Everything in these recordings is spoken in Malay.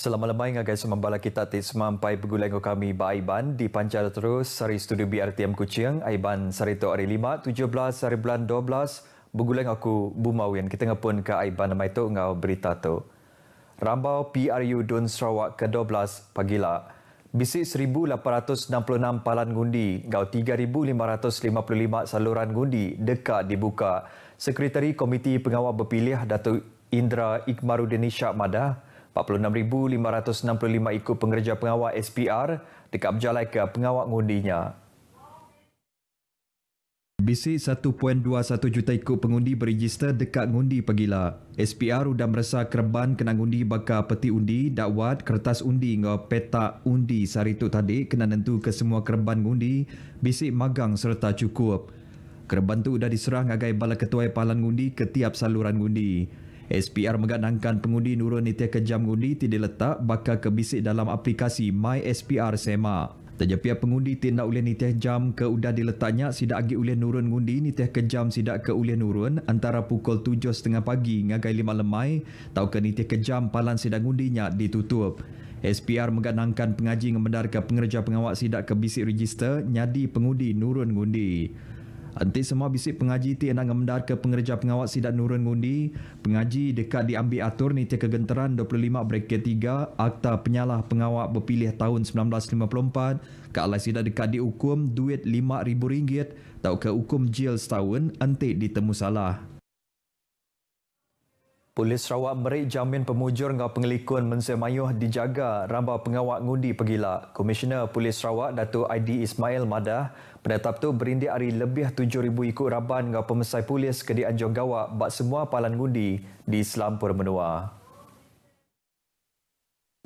Selama lemai ngagai semambala kita ti semampai pegulang kami ba Aiban di pancar terus sari studio BRTM Kuching Aiban sari tu hari 5 17 hari bulan 12 begulang aku Bumawian kita ngapun ke Aiban namai tu ngau berita tu. Rambau PRU Dun Sarawak ke-12 pagila. Bisi 1,866 palan ngundi, ngau 3,555 saluran ngundi dekat dibuka. Sekretari Komiti Pengawal Berpilih Datuk Indra Ikmaruddin Ishak Madah 46,565 ikut pengerja pengawal SPR dekat berjalai ke pengawal ngundinya. Bisi 1.21 juta ikut pengundi beregister dekat ngundi pagila. SPR sudah merasa kerban kena ngundi bakal peti undi, dakwat, kertas undi ngau petak undi sari tu tadi kena nentu ke semua kerban ngundi, bisi magang serta cukup. Kerban tu sudah diserah ngagai bala ketua palan ngundi ke tiap saluran ngundi. SPR mengadangkan pengundi nurun nitiah kejam ngundi tidak letak bakal kebisik dalam aplikasi My SPR SEMA. Tejapia pengundi tidak boleh nitiah jam ke udah diletaknya sidak agi boleh nurun ngundi nitiah kejam sidak ke boleh nurun antara pukul 7.30 pagi ngagai 5 lemai tau ke nitiah kejam palan sidak ngundinya ditutup. SPR mengadangkan pengaji ngemendar ke pengerja pengawal sidak ke bisik register nyadi pengundi nurun ngundi. Anti semua bisik pengaji ti nak ngemendar ke pengerja pengawal sidak nurun ngundi, pengaji dekat diambil atur ni tiak kegenteran 25/3 Akta Penyalah Pengawal Berpilih tahun 1954 ke alai sidak dekat dihukum duit RM5,000 tau ke hukum jil setahun anti ditemu salah. Polis Sarawak merik jamin pemujur ngau pengelikun mensemayuh dijaga rambau pengawal ngundi pegila. Komisioner Polis Sarawak Datuk ID Ismail Madah penetap tu berindik hari lebih 7,000 ikut raban ngau pemesai polis ke di Anjong Gawak bak semua palan ngundi di Selampur Menua.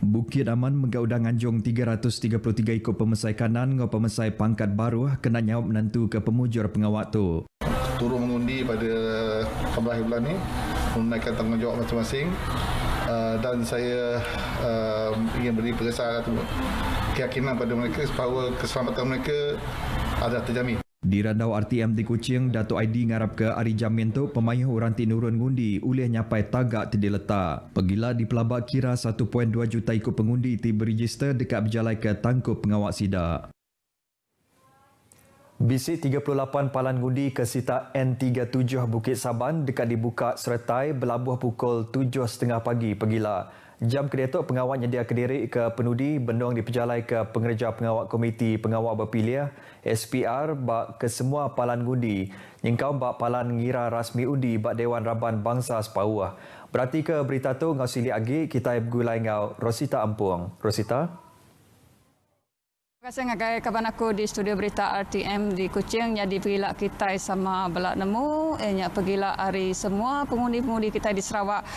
Bukit Aman menggaudang Anjong 333 ikut pemesai kanan ngau pemesai pangkat baru kena nyawab menentu ke pemujur pengawal tu. Turun mengundi pada 18 bulan ni menunaikan tanggungjawab masing-masing dan saya ingin beri keyakinan pada mereka bahawa keselamatan mereka adalah terjamin. Di Randau RTM di Kuching, Datuk ID ngarap ke hari jamin tu pemayuh orang ti nurun ngundi ulih nyapai tagak tidak letak. Pegila di pelabak kira 1.2 juta ikut pengundi ti beregister dekat berjalai ke tangkup pengawal sidak. Bisi 38 palan ngundi ke sita N37 Bukit Saban dekat dibuka sertai berlabuh pukul 7.30 pagi pegila. Jam kedetok pengawal nyedia kediri ke penudi bendung diperjalai ke pengerja pengawal Komiti Pengawal Berpilih SPR bak ke semua palan ngundi. Nyengkau bak palan ngira rasmi undi bak Dewan Raban Bangsa Sepauh. Berarti ke berita tu ngau sili agi kita bergulai ngau Rosita Ampung. Rosita? Terima kasih ngagai kawan aku di studio berita RTM di Kuching. Jadi pergilah kita sama belak nemu, pergilah hari semua pengundi-pengundi kita di Sarawak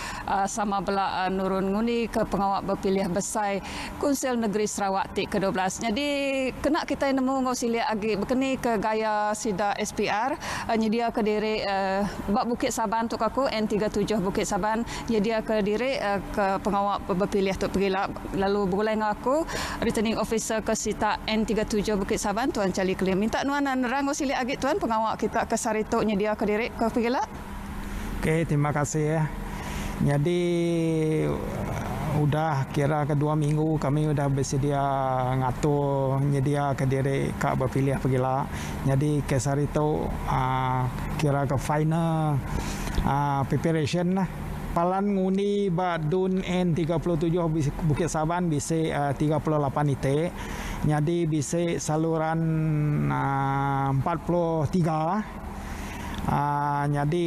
sama belak nurun ngundi ke pengawal berpilih besar Konsil Negeri Sarawak TIK ke-12. Jadi kena kita nemu ngau sili agi berkeni ke gaya sida SPR nyedia ke diri bak Bukit Saban untuk aku N37 Bukit Saban nyedia ke diri ke pengawal berpilih tu pergilah lalu bergulai dengan aku returning officer ke sita N37 Bukit Saban Tuan Charlie Klim. Minta nuanan rango sili agit tuan pengawal kita ke Sarito nyedia ke diri ke pergilah. Okey, terima kasih ya. Jadi udah kira ke 2 minggu kami udah bersedia ngatur nyedia ke diri Kak Berpilih pergilah. Jadi ke Sarito kira ke final preparation lah. Palan ngundi Badun N37 Bukit Saban bisa 38 itik. Jadi bisa saluran 43. Jadi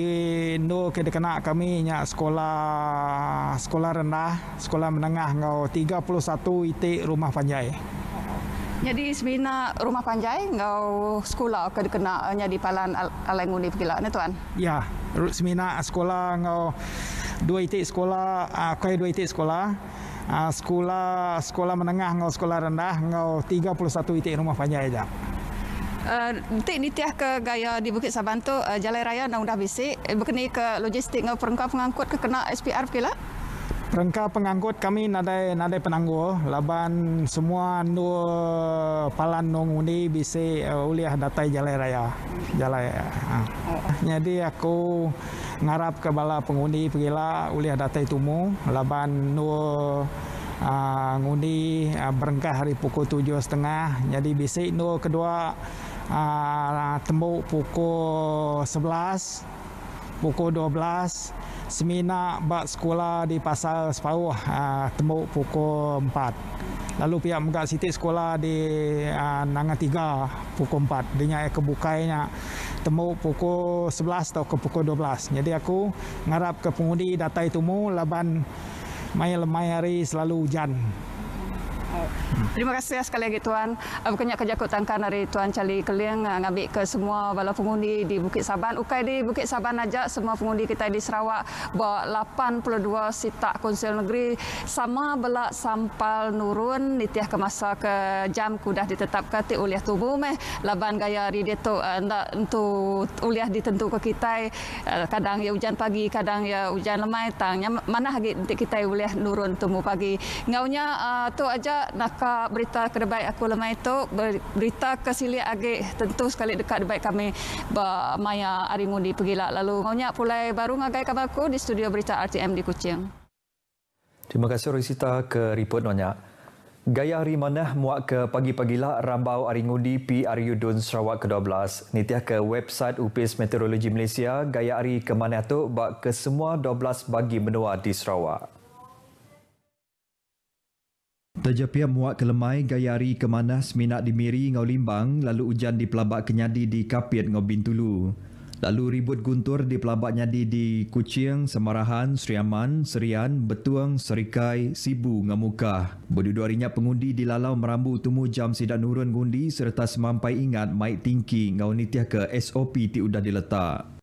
no kita kena kami nya sekolah rendah, sekolah menengah ngau 31 itik rumah panjai. Jadi semina rumah panjai ngau sekolah ke kena nya di palan alai ngundi pergilah ni tuan. Ya, semina sekolah ngau 2 itik sekolah, kuai 2 itik sekolah. Sekolah menengah ngau sekolah rendah ngau 31 itik rumah panjai aja. Nitiah ke gaya di Bukit Saban tu jalan raya dah bisik berkeni ke logistik ngau perengkap pengangkut ke kena SPR pergilah. Perengkap pengangkut kami nadai penangguh laban semua palan ngundi bisa uliah datai jalan raya. Jadi aku ngarap ke bala pengundi pergilah uliah datai tumu laban ngundi berengkah hari pukul 7.30. Jadi bisik no kedua tembuk pukul 11, pukul 12. Seminar bak sekolah di Pasar Separuh tembuk pukul 4. Lalu pihak megak sitik sekolah di Nangan 3 pukul 4. Dia kebukainya tembuk pukul 11 atau ke pukul 12. Jadi aku ngarap ke pengundi datai tumu laban mai lemai hari selalu hujan. Terima kasih sekali lagi Tuan. Bukannya kerja kutangkan dari Tuan Charlie Keliang ngambil ke semua bala pengundi di Bukit Saban. Ukai di Bukit Saban aja semua pengundi kita di Sarawak bawa 82 sitak Konsil Negeri sama belak sampal nurun nitiah ke masa ke jam kudah ditetapkan ti uliah tubuh meh laban gaya rideto ndak untuk uliah ditentu ke kita kadang ya hujan pagi kadang ya hujan lemai tangnya mana lagi kita uliah nurun tumu pagi ngaunya tu aja nak berita kedebaik aku lemah itu berita kesili age tentu sekali dekat debaik kami maya hari ngundi pergila lalu ngaunya pulai baru ngagai kabar aku di studio berita RTM di Kuching. Terima kasih Rosita ke report Nonya. Gaya hari manah muak ke pagi-pagila rambau hari ngundi PRU Dun Sarawak ke-12. Nitiah ke website UPIS Meteorologi Malaysia gaya hari ke manah tu bak ke semua 12 bagi benua di Sarawak. Terjepia muak ke lemai gayari ke manah seminak di Miri ngau Limbang lalu hujan di pelabak Kenyadi di Kapiat ngau Bintulu. Lalu ribut guntur di pelabak Nyadi di Kuching, Semarahan, Sri Aman, Serian, Betuang, Serikai, Sibu ngau Mukah. Berdua harinya pengundi di Lalau merambu tumu jam sidak nurun gundi serta semampai ingat maik tinggi ngau nitiah ke SOP ti udah diletak.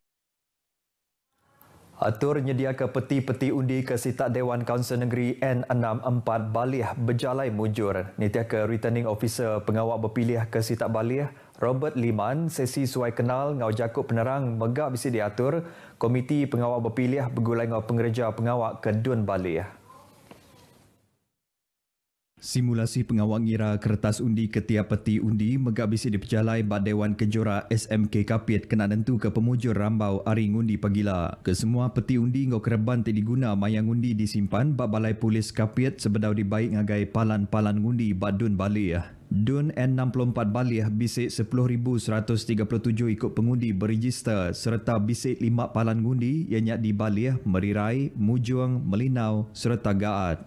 Atur nyedia ke peti-peti undi ke sitak Dewan Kaunsil Negeri N64 Balih berjalai mujur. Nitiah ke Returning Officer Pengawal Berpilih ke sitak Balih, Robert Liman, sesi suai kenal ngau jakut penerang megak bisi diatur, Komiti Pengawal Berpilih bergulai ngau pengerja pengawal ke Dun Balih. Simulasi pengawal ngira kertas undi ke tiap peti undi megak bisi diperjalai bak Dewan Kejora SMK Kapit kena nentu ke pemujur rambau hari ngundi pagila. Kesemua peti undi ngau kereban ti diguna mayang undi disimpan bak Balai Polis Kapit sebedau dibaik ngagai palan-palan ngundi bak Dun Balih. Dun N64 Balih bisik 10,137 ikut pengundi berregister serta bisik 5 palan ngundi ianya di Balih, Merirai, Mujung, Melinau serta Gaat.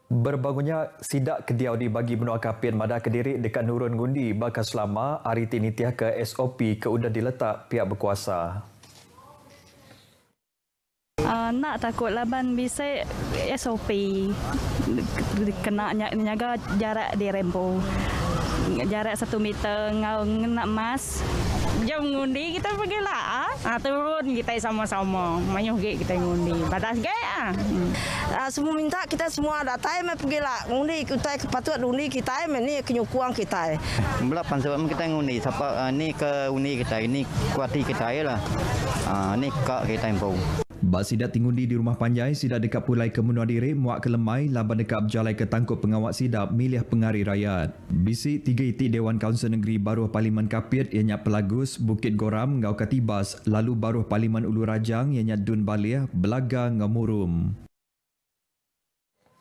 Berbangunnya sidak kediau di bagi benua Kapit Madah Kediri dekat Nurun Gundi bakal selama hari tinitiah ke SOP ke udah diletak pihak berkuasa. Nak takut laban bisa SOP kena nyaga jarak di rempo jarak 1 meter ngau nak mas jam ngundi kita pergi lah turun kita sama-sama mayuh gek kita ngundi batas gaya semua minta kita semua datai me pergi lah ngundi kita patut undi kita ni kenyukuang kita belapan sebab kita ngundi siapa ni ke undi kita ini kuati kita lah ni kak kita info. Bak sidak tingundi di Rumah Panjai, sidak dekat Pulai Kemenua Diri, muak ke lemai, laban dekat berjalai ke tangkup pengawak sidak, milih pengari rakyat. Bisik 3 itik Dewan Kaunsil Negeri Baruh Parlimen Kapit, ianya Pelagus, Bukit Goram, Ngau Katibas, lalu Baruh Parlimen Ulu Rajang, ianya Dun Balih, Belaga, Ngau Murum.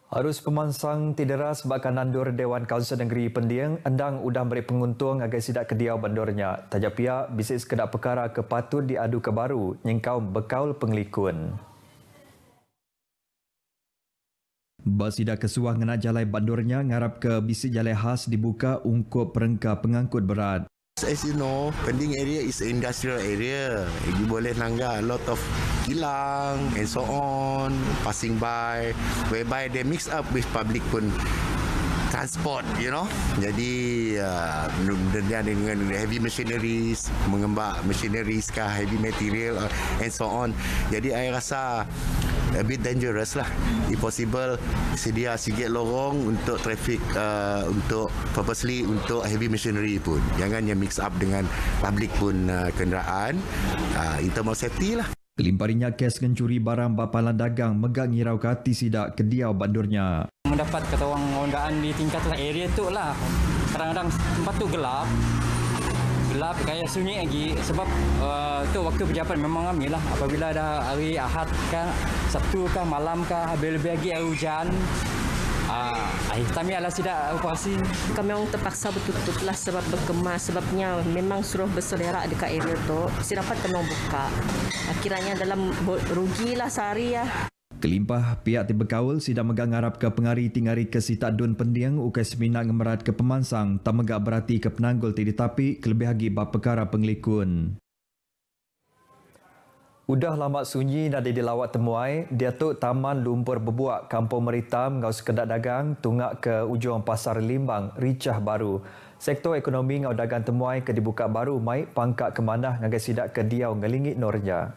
Arus pemansang tidera sebabkan nandur Dewan Kaunsil Negeri Pendiang endang udah beri penguntung agar sidak kediau bandornya. Tajak pihak bisik sekedar perkara kepatut diadu ke baru nyengkau bekaul penglikun. Bas sidak kesuah ngena jalai bandornya ngarap ke bisik jalai khas dibuka ungkup perengka pengangkut berat. As you know, Pending area is an industrial area. You boleh langgar a lot of kilang and so on passing by, whereby they mix up with public pun transport, you know. Jadi dengan heavy machineries, mengembak machineries kah, heavy material and so on. Jadi saya rasa a bit dangerous lah. If possible, sedia sikit lorong untuk traffic, untuk purposely untuk heavy machinery pun. Jangan yang mix up dengan public pun kenderaan. In term of safety lah. Kelimparinya kes mencuri barang bapalan dagang megak ngirau ke hati sidak kediau bandurnya. Mendapat kata orang ondaan di tingkat area tu lah. Kadang-kadang tempat tu gelap. gelap, kayak sunyi lagi sebab tu waktu pejabat memang ramai lah. Apabila dah hari Ahad kah, Sabtu kah, malam kah, lebih lagi air hujan. Kami adalah tidak operasi. Kami memang terpaksa bertutup lah sebab berkemas. Sebabnya memang suruh berselerak dekat area tu. Si dapat kena buka. Akhirnya dalam rugilah sehari ya. Kelimpah pihak Tibekaul sidang megang ngarap ke pengari tingari ke Sitadun Pendiang ukai seminar ngemerat ke Pemansang tak megak berarti ke penanggul tidi tapi kelebih lagi bab perkara pengelikun. Udah lama sunyi nadi dilawat temuai, Datuk Taman Lumpur Bebuak Kampung Meritam ngau sekedak dagang tungak ke ujung Pasar Limbang, Ricah Baru. Sektor ekonomi ngau dagang temuai ke dibuka baru mai pangkat kemanah ngagai sidak ke Diau ngelingit Norja.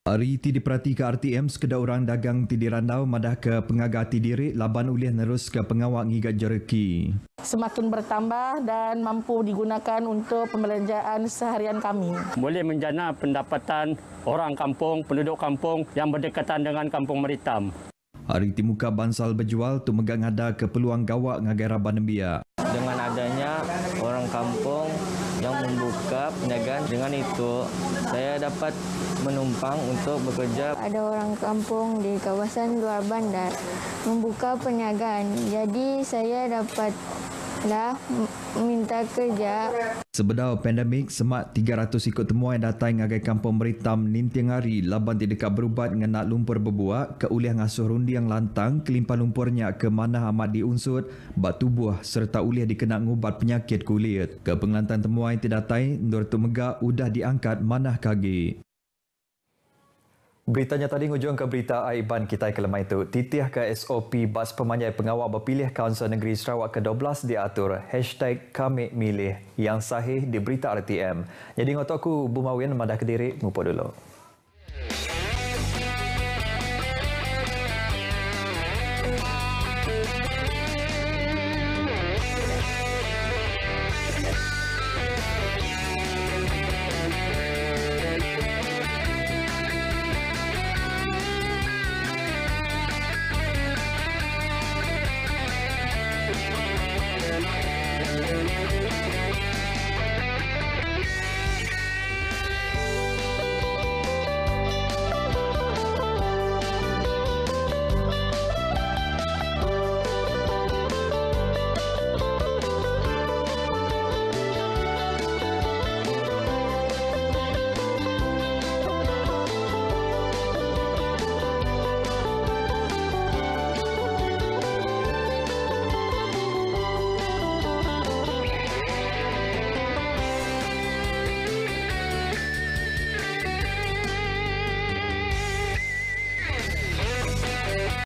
Hari ti diperhati ke RTM sekedar orang dagang ti dirandau madah ke pengagar ti diri laban ulih nerus ke pengawak ngigat jereki. Semakin bertambah dan mampu digunakan untuk pembelanjaan seharian kami. Boleh menjana pendapatan orang kampung, penduduk kampung yang berdekatan dengan Kampung Meritam. Hari ti muka bansal berjual tu megang ada ke peluang gawak ngagai Raban Nembia. Dengan adanya orang kampung yang membuka perniagaan, dengan itu saya dapat menumpang untuk bekerja. Ada orang kampung di kawasan luar bandar membuka perniagaan, jadi saya dapatlah minta kerja. Sebedau pandemik, semak 300 ikut temuan datang ngagai Kampung Meritam nintiang hari laban ti dekat berubat ngenak lumpur berbuak ke uliah ngasuh rundi yang lantang kelimpah lumpurnya ke mana amat diunsut batu buah serta uliah dikena ngubat penyakit kulit. Ke pengelantan temuan ti datai Nur Tu Megak udah diangkat manah kagi. Beritanya tadi ngujung ke berita Aiban kita ke lemah itu. Titiah ke SOP bas pemanjai pengawal berpilih Kaunsil Negeri Sarawak ke-12 diatur #KamiMilih yang sahih di berita RTM. Jadi ngotok aku Bumawin madah Kediri ngupo dulu.